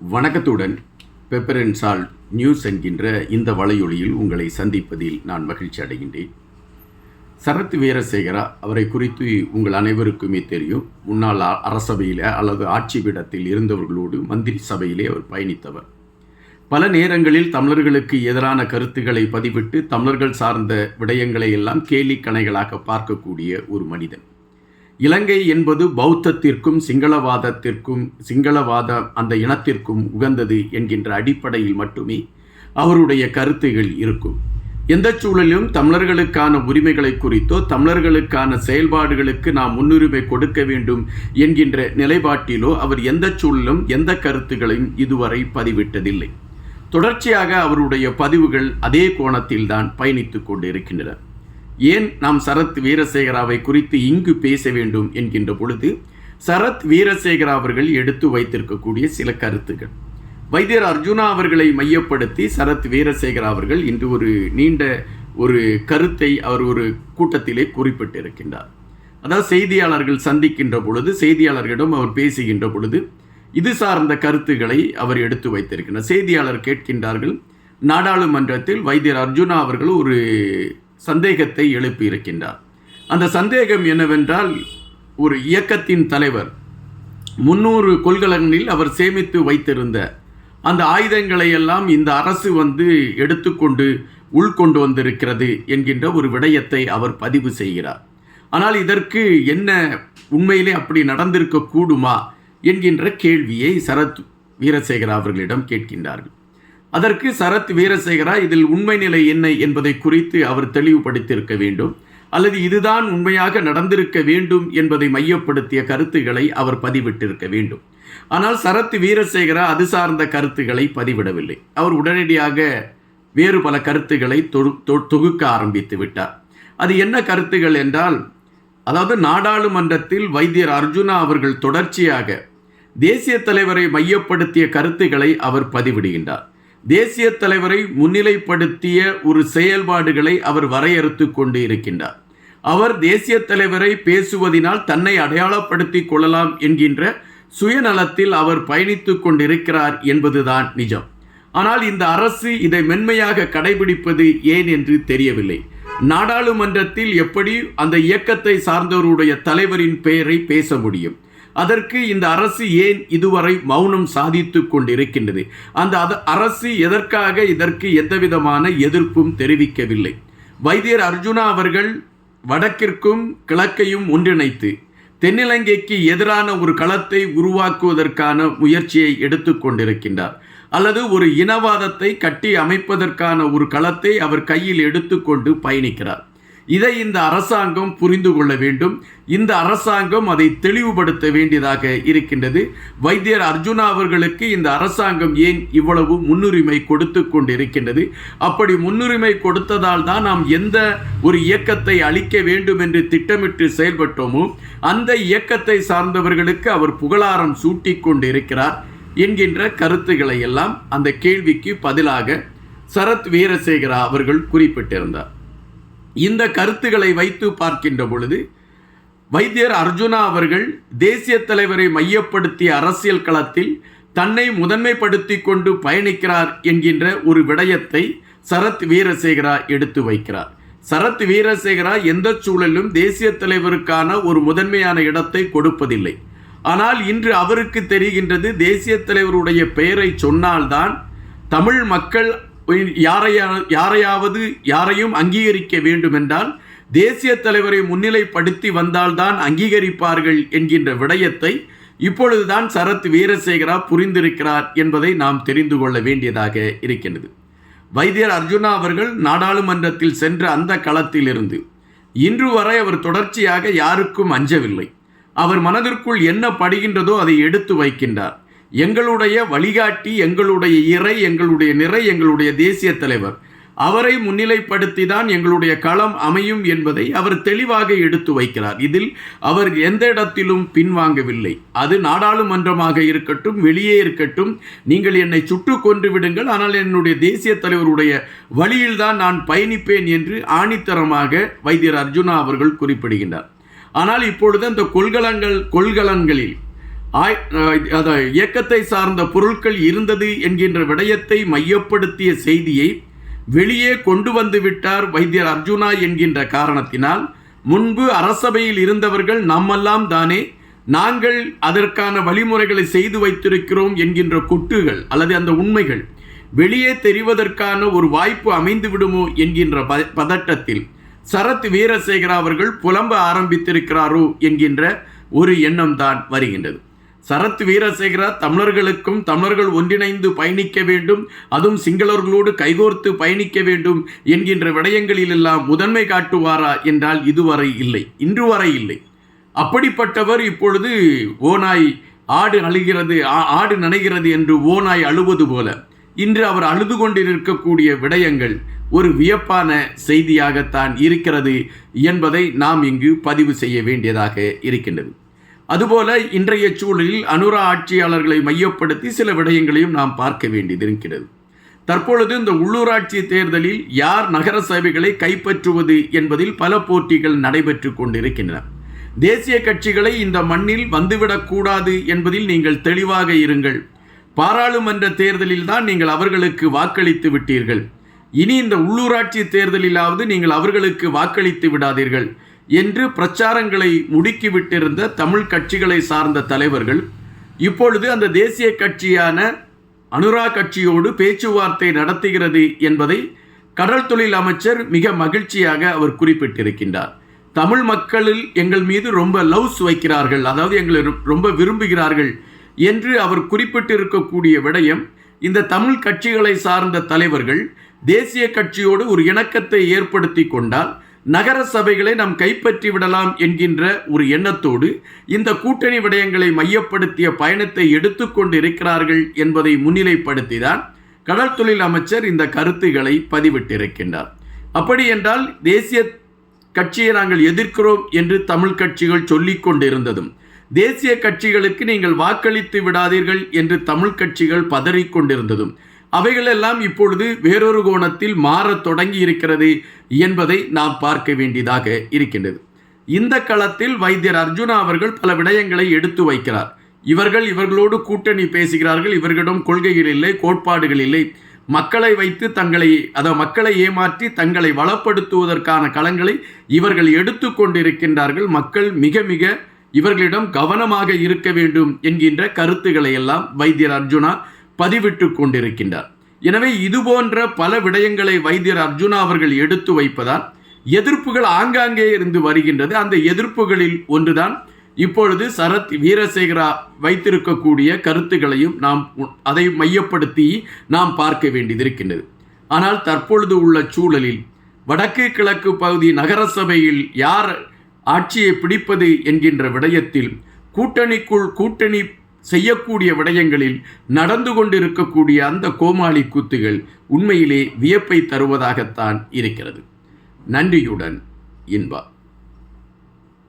வணக்கத்துடன் pepper and salt news என்கின்ற இந்த வலையொலியில் உங்களை சந்திப்பதில் நான் மகிழ்ச்சி அடைகின்றேன். சரத் வீரசேகரா அவரை குறித்து உங்கள் அனைவருக்குமே தெரியும். முன்னாள் அரசபையில் அல்லது ஆட்சி பீடத்தில் இருந்தவர்களோடு மந்திரி சபையிலே அவர் பயணித்தவர். பல நேரங்களில் தமிழர்களுக்கு எதிரான கருத்துக்களை பதிவிட்டு தமிழர்கள் சார்ந்த விடயங்களை எல்லாம் கேலி கணைகளாக பார்க்கக்கூடிய ஒரு மனிதன். இலங்கை என்பது பௌத்தத்திற்கும் சிங்களவாத அந்த இனத்திற்கும் உகந்தது என்கின்ற அடிப்படையில் மட்டுமே அவருடைய கருத்துகள் இருக்கும். எந்த சூழலிலும் தமிழர்களுக்கான உரிமைகளை குறித்தோ தமிழர்களுக்கான செயல்பாடுகளுக்கு நாம் முன்னுரிமை கொடுக்க வேண்டும் என்கின்ற நிலைப்பாட்டிலோ அவர் எந்த சூழலும் எந்த கருத்துக்களையும் இதுவரை பதிவிட்டதில்லை. தொடர்ச்சியாக அவருடைய பதிவுகள் அதே கோணத்தில் தான் பயணித்து கொண்டு இருக்கின்றன. ஏன் நாம் சரத் வீரசேகராவை குறித்து இங்கு பேச வேண்டும் என்கின்ற பொழுது, சரத் வீரசேகரா அவர்கள் எடுத்து வைத்திருக்கக்கூடிய சில கருத்துக்கள், வைத்தியர் அர்ஜுனா அவர்களை மையப்படுத்தி சரத் வீரசேகரா அவர்கள் இன்று ஒரு நீண்ட ஒரு கருத்தை அவர் ஒரு கூட்டத்திலே குறிப்பிட்டிருக்கின்றார். அதாவது செய்தியாளர்கள் சந்திக்கின்ற பொழுது, செய்தியாளர்களிடம் அவர் பேசுகின்ற பொழுது இது சார்ந்த கருத்துக்களை அவர் எடுத்து வைத்திருக்கிறார். செய்தியாளர் கேட்கின்றார்கள், நாடாளுமன்றத்தில் வைத்தியர் அர்ஜுனா அவர்கள் ஒரு சந்தேகத்தை எழுப்பியிருக்கின்றார். அந்த சந்தேகம் என்னவென்றால், ஒரு இயக்கத்தின் தலைவர் 300 கொள்கலனில் அவர் சேமித்து வைத்திருந்த அந்த ஆயுதங்களை எல்லாம் இந்த அரசு எடுத்துக்கொண்டு உள்கொண்டு வந்திருக்கிறது என்கின்ற ஒரு விடயத்தை அவர் பதிவு செய்கிறார். ஆனால் இதற்கு என்ன உண்மையிலே அப்படி நடந்திருக்க கூடுமா என்கின்ற கேள்வியை சரத் வீரசேகரா அவர்களிடம் கேட்கின்றார்கள். அதற்கு சரத் வீரசேகரா இதில் உண்மை நிலை என்ன என்பதை குறித்து அவர் தெளிவுபடுத்தியிருக்க வேண்டும், அல்லது இதுதான் உண்மையாக நடந்திருக்க வேண்டும் என்பதை மையப்படுத்திய கருத்துக்களை அவர் பதிவிட்டிருக்க வேண்டும். ஆனால் சரத் வீரசேகரா அது சார்ந்த கருத்துக்களை பதிவிடவில்லை. அவர் உடனடியாக வேறு பல கருத்துக்களை தொகுக்க ஆரம்பித்து விட்டார். அது என்ன கருத்துக்கள் என்றால், அதாவது நாடாளுமன்றத்தில் வைத்தியர் அர்ஜுனா அவர்கள் தொடர்ச்சியாக தேசிய தலைவரை மையப்படுத்திய கருத்துக்களை அவர் பதிவிடுகின்றார். தேசிய தலைவரை முன்னிலைப்படுத்திய ஒரு செயல்பாடுகளை அவர் வரையறுத்து கொண்டு இருக்கின்றார். அவர் தேசிய தலைவரை பேசுவதனால் தன்னை அடையாளப்படுத்தி கொள்ளலாம் என்கின்ற சுயநலத்தில் அவர் பயணித்து கொண்டிருக்கிறார் என்பதுதான் நிஜம். ஆனால் இந்த அரசு இதை மென்மையாக கடைபிடிப்பது ஏன் என்று தெரியவில்லை. நாடாளுமன்றத்தில் எப்படி அந்த இயக்கத்தை சார்ந்தவருடைய தலைவரின் பெயரை பேச முடியும்? அதற்கு இந்த அரசு ஏன் இதுவரை மௌனம் சாதித்து கொண்டிருக்கின்றது? அந்த அரசு எதற்காக இதற்கு எந்தவிதமான எதிர்ப்பும் தெரிவிக்கவில்லை? வைத்தியர் அர்ஜுனா அவர்கள் வடக்கிற்கும் கிழக்கையும் ஒன்றிணைத்து தென்னிலங்கைக்கு எதிரான ஒரு களத்தை உருவாக்குவதற்கான முயற்சியை எடுத்துக்கொண்டிருக்கின்றார். அல்லது ஒரு இனவாதத்தை கட்டி அமைப்பதற்கான ஒரு களத்தை அவர் கையில் எடுத்துக்கொண்டு பயணிக்கிறார். இதை இந்த அரசாங்கம் புரிந்து கொள்ள வேண்டும். இந்த அரசாங்கம் அதை தெளிவுபடுத்த வேண்டியதாக இருக்கின்றது. வைத்தியர் அர்ஜுனா அவர்களுக்கு இந்த அரசாங்கம் ஏன் இவ்வளவு முன்னுரிமை கொடுத்து கொண்டிருக்கின்றது? அப்படி முன்னுரிமை கொடுத்ததால் தான் நாம் எந்த ஒரு இயக்கத்தை அழிக்க வேண்டும் என்று திட்டமிட்டு செயல்பட்டோமோ அந்த இயக்கத்தை சார்ந்தவர்களுக்கு அவர் புகழாரம் சூட்டி கொண்டிருக்கிறார் என்கின்ற கருத்துக்களை எல்லாம் அந்த கேள்விக்கு பதிலாக சரத் வீரசேகரா அவர்கள் குறிப்பிட்டிருந்தார். இந்த கருத்துக்களை வைத்து பார்க்கின்ற பொழுது, வைத்தியர் அர்ஜுனா அவர்கள் தேசிய தலைவரை மையப்படுத்திய அரசியல் களத்தில் தன்னை முதன்மைப்படுத்தி கொண்டு பயணிக்கிறார் என்கின்ற ஒரு விடயத்தை சரத் வீரசேகரா எடுத்து வைக்கிறார். சரத் வீரசேகரா எந்த சூழலிலும் தேசிய தலைவருக்கான ஒரு முதன்மையான இடத்தை கொடுப்பதில்லை. ஆனால் இன்று அவருக்கு தெரிகின்றது, தேசிய தலைவருடைய பெயரை சொன்னால்தான் தமிழ் மக்கள் யாரையும் அங்கீகரிக்க வேண்டும் என்றால் தேசிய தலைவரை முன்னிலைப்படுத்தி வந்தால்தான் அங்கீகரிப்பார்கள் என்கின்ற விடயத்தை இப்பொழுதுதான் சரத் வீரசேகரா புரிந்திருக்கிறார் என்பதை நாம் தெரிந்து கொள்ள வேண்டியதாக இருக்கின்றது. வைத்தியர் அர்ஜுனா அவர்கள் நாடாளுமன்றத்தில் சென்ற அந்த களத்திலிருந்து இன்று வரை அவர் தொடர்ச்சியாக யாருக்கும் அஞ்சவில்லை. அவர் மனதிற்குள் என்ன படுகின்றதோ அதை எடுத்து வைக்கின்றார். எங்களுடைய வழிகாட்டி, எங்களுடைய இறை, எங்களுடைய நிறை, எங்களுடைய தேசிய தலைவர், அவரை முன்னிலைப்படுத்தி தான் எங்களுடைய களம் அமையும் என்பதை அவர் தெளிவாக எடுத்து வைக்கிறார். இதில் அவர் எந்த இடத்திலும் பின்வாங்கவில்லை. அது நாடாளுமன்றமாக இருக்கட்டும், வெளியே இருக்கட்டும், நீங்கள் என்னை சுட்டு கொன்று விடுங்கள், ஆனால் என்னுடைய தேசிய தலைவருடைய வழியில்தான் நான் பயணிப்பேன் என்று ஆணித்தரமாக வைத்தியர் அர்ஜுனா அவர்கள் குறிப்பிடுகின்றார். ஆனால் இப்பொழுது அந்த கொள்கலன்களில் இயக்கத்தை சார்ந்த பொருட்கள் இருந்தது என்கின்ற விடயத்தை மையப்படுத்திய செய்தியை வெளியே கொண்டு வந்து விட்டார் வைத்தியர் அர்ஜுனா என்கின்ற காரணத்தினால் முன்பு அரசபையில் இருந்தவர்கள் நம்மெல்லாம் தானே, நாங்கள் அதற்கான வழிமுறைகளை செய்து வைத்திருக்கிறோம் என்கின்ற கொட்டுகள் அல்லது அந்த உண்மைகள் வெளியே தெரிவதற்கான ஒரு வாய்ப்பு அமைந்து விடுமோ என்கின்ற பதட்டத்தில் சரத் வீரசேகரா அவர்கள் புலம்ப ஆரம்பித்திருக்கிறாரோ என்கின்ற ஒரு எண்ணம் தான் வருகின்றது. சரத் வீரசேகரா தமிழர்களுக்கும் தமிழர்கள் ஒன்றிணைந்து பயணிக்க வேண்டும், அதுவும் சிங்களர்களோடு கைகோர்த்து பயணிக்க வேண்டும் என்கின்ற விடயங்களிலெல்லாம் முதன்மை காட்டுவாரா என்றால் இதுவரை இல்லை, இன்று வரை இல்லை. அப்படிப்பட்டவர் இப்பொழுது ஓநாய் ஆடு அழுகிறது, ஆடு நனைகிறது என்று ஓநாய் அழுவது போல இன்று அவர் அழுது கொண்டிருக்கக்கூடிய விடயங்கள் ஒரு வியப்பான செய்தியாகத்தான் இருக்கிறது என்பதை நாம் இங்கு பதிவு செய்ய வேண்டியதாக இருக்கின்றது. அதுபோல இன்றைய சூழலில் அனுரா ஆட்சியாளர்களை மையப்படுத்தி சில விடயங்களையும் நாம் பார்க்க வேண்டியது இருக்கிறது. தற்பொழுது இந்த உள்ளூராட்சி தேர்தலில் யார் நகர சபைகளை கைப்பற்றுவது என்பதில் பல போட்டிகள் நடைபெற்று கொண்டிருக்கின்றன. தேசிய கட்சிகளை இந்த மண்ணில் வந்துவிடக்கூடாது என்பதில் நீங்கள் தெளிவாக இருங்கள். பாராளுமன்ற தேர்தலில் தான் நீங்கள் அவர்களுக்கு வாக்களித்து விட்டீர்கள், இனி இந்த உள்ளூராட்சி தேர்தலிலாவது நீங்கள் அவர்களுக்கு வாக்களித்து விடாதீர்கள் என்று பிரச்சாரங்களை முடுக்கிவிட்டிருந்த தமிழ் கட்சிகளை சார்ந்த தலைவர்கள் இப்பொழுது அந்த தேசிய கட்சியான அனுரா கட்சியோடு பேச்சுவார்த்தை நடத்துகிறது என்பதை கடல் தொழில் அமைச்சர் மிக மகிழ்ச்சியாக அவர் குறிப்பிட்டிருக்கின்றார். தமிழ் மக்களில் எங்கள் மீது ரொம்ப லவ்ஸ் வைக்கிறார்கள், அதாவது எங்களை ரொம்ப விரும்புகிறார்கள் என்று அவர் குறிப்பிட்டிருக்கக்கூடிய விடயம் இந்த தமிழ் கட்சிகளை சார்ந்த தலைவர்கள் தேசிய கட்சியோடு ஒரு இணக்கத்தை ஏற்படுத்தி கொண்டால் நகர சபைகளை நாம் கைப்பற்றி விடலாம் என்கின்ற ஒரு எண்ணத்தோடு இந்த கூட்டணி விடயங்களை மையப்படுத்திய பயணத்தை எடுத்துக்கொண்டு இருக்கிறார்கள் என்பதை முன்னிலைப்படுத்திதான் கடல் தொழில் அமைச்சர் இந்த கருத்துக்களை பதிவிட்டிருக்கின்றார். அப்படி என்றால் தேசிய கட்சியை நாங்கள் எதிர்க்கிறோம் என்று தமிழ் கட்சிகள் சொல்லிக் கொண்டிருந்ததும், தேசிய கட்சிகளுக்கு நீங்கள் வாக்களித்து விடாதீர்கள் என்று தமிழ் கட்சிகள் பதறிக்கொண்டிருந்ததும் அவைகளெல்லாம் இப்பொழுது வேறொரு கோணத்தில் மாறத் தொடங்கி இருக்கிறது என்பதை நாம் பார்க்க வேண்டியதாக இருக்கின்றது. இந்த களத்தில் வைத்தியர் அர்ஜுனா அவர்கள் பல விடயங்களை எடுத்து வைக்கிறார். இவர்களோடு கூட்டணி பேசுகிறார்கள், இவர்களிடம் கொள்கைகள் இல்லை, கோட்பாடுகள் இல்லை, மக்களை வைத்து மக்களை ஏமாற்றி தங்களை வளப்படுத்துவதற்கான களங்களை இவர்கள் எடுத்து கொண்டிருக்கின்றார்கள். மக்கள் மிக மிக இவர்களிடம் கவனமாக இருக்க வேண்டும் என்கின்ற கருத்துக்களை எல்லாம் வைத்தியர் அர்ஜுனா பதிவிட்டு கொண்டிருக்கின்றார். எனவே இதுபோன்ற பல விடயங்களை வைத்தியர் அர்ஜுனா அவர்கள் எடுத்து வைப்பதால் எதிர்ப்புகள் ஆங்காங்கே இருந்து வருகின்றது. அந்த எதிர்ப்புகளில் ஒன்றுதான் இப்பொழுது சரத் வீரசேகரா வைத்திருக்கக்கூடிய கருத்துக்களையும் நாம் அதை மையப்படுத்தி நாம் பார்க்க வேண்டியது இருக்கின்றது. ஆனால் தற்பொழுது உள்ள சூழலில் வடக்கு கிழக்கு பகுதி நகரசபையில் யார் ஆட்சியை பிடிப்பது என்கின்ற விடயத்தில் கூட்டணி செய்யக்கூடிய விடயங்களில் நடந்து கொண்டிருக்கக்கூடிய அந்த கோமாளி கூத்துகள் உண்மையிலே வியப்பை தருவதாகத்தான் இருக்கிறது. நன்றியுடன் இன்பா.